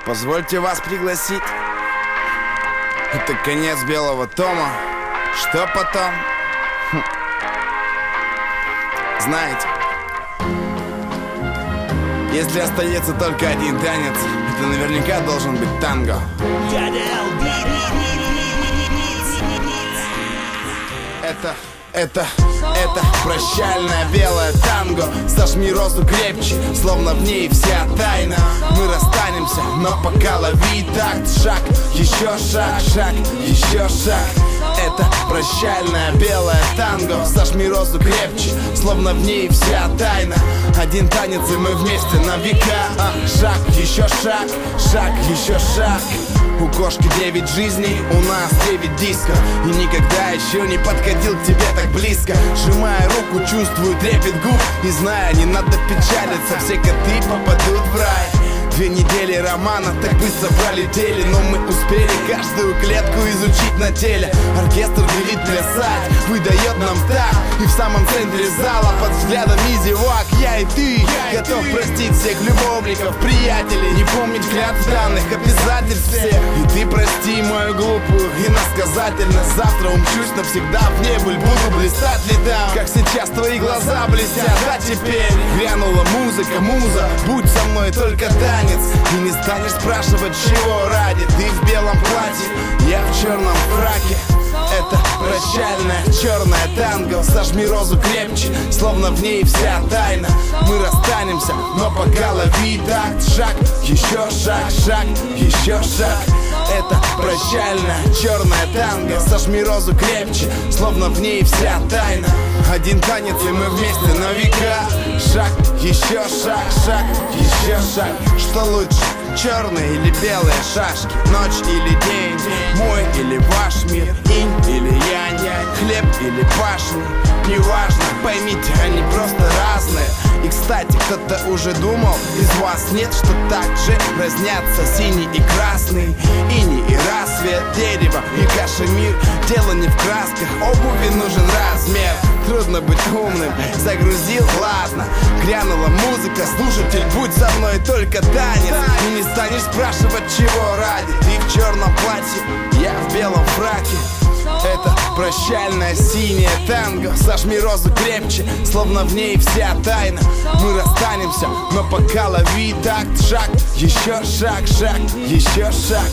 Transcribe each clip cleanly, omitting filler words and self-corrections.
Позвольте вас пригласить. Это конец Белого Тома. Что потом? Знаете, если остается только один танец, это наверняка должен быть танго. Это прощальное белое танго. Сожми розу крепче, словно в ней вся тайна. Мы расстанемся, но пока лови такт. Шаг, еще шаг, шаг, еще шаг. Это прощальное белое танго. Сожми розу крепче, словно в ней вся тайна. Один танец, и мы вместе на века. Шаг, еще шаг, шаг, еще шаг. У кошки 9 жизней, у нас 9 дисков. И никогда еще не подходил к тебе так близко. Сжимая руку, чувствую трепет губ. И зная, не надо печалиться, все коты попадут в рай. 2 недели романа так быстро пролетели, но мы успели каждую клетку изучить на теле. Оркестр велит плясать, выдает нам так. И в самом центре зала под взглядами зевак я и ты готов простить всех любовников, приятелей, не помнить клятв данных, обязательств всех. И ты прости мою глупую иносказательность. Завтра умчусь навсегда в небыль, буду блистать летам, как сейчас твои глаза блестят. А теперь грянула музыка, муза, будь со мной только танец. И не станешь спрашивать, чего ради. Ты в белом платье, я в черном фраке. Это прощальное черное танго. Сожми розу крепче, словно в ней вся тайна. Мы расстанемся, но пока лови такт. Шаг, еще шаг, шаг, еще шаг. Это прощальное черное танго. Сожми розу крепче, словно в ней вся тайна. Один танец, и мы вместе на века. Шаг, еще шаг, шаг, еще шаг. Что лучше, черные или белые шашки? Ночь или день, мой или ваш мир? Инь или янь, хлеб или пашня? Неважно, поймите, они просто разные. И, кстати, кто-то уже думал, из вас нет, что так же разнятся синий и красный, иней и рассвет, дерево и кашемир. Дело не в красках, обуви нужен размер. Трудно быть умным, загрузил, ладно. Грянула музыка, слушатель, будь со мной только танец. И не станешь спрашивать, чего ради. Ты в черном платье, я в белом фраке. Это прощальное синее танго. Сожми розу крепче, словно в ней вся тайна. Мы расстанемся, но пока лови такт. Шаг, еще шаг, шаг, еще шаг.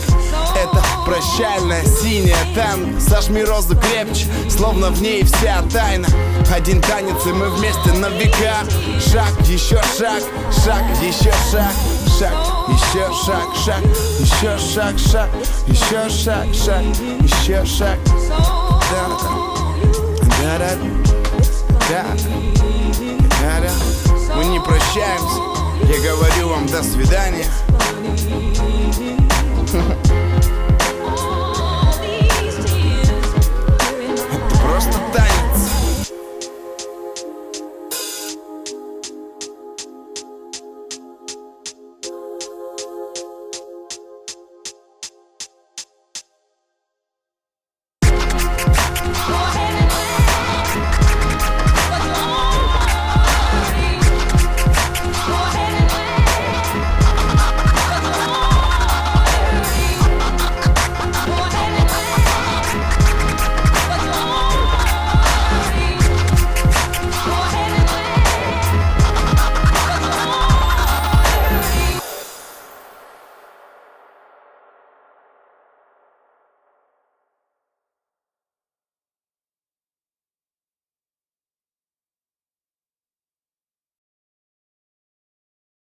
Это прощальное синее танго. Сожми розу крепче, словно в ней вся тайна. Один танец, и мы вместе на века. Шаг, еще шаг, шаг, еще шаг. Шаг, еще шаг, шаг, еще шаг, шаг, еще шаг, шаг, еще шаг. Мы не прощаемся, я говорю вам до свидания.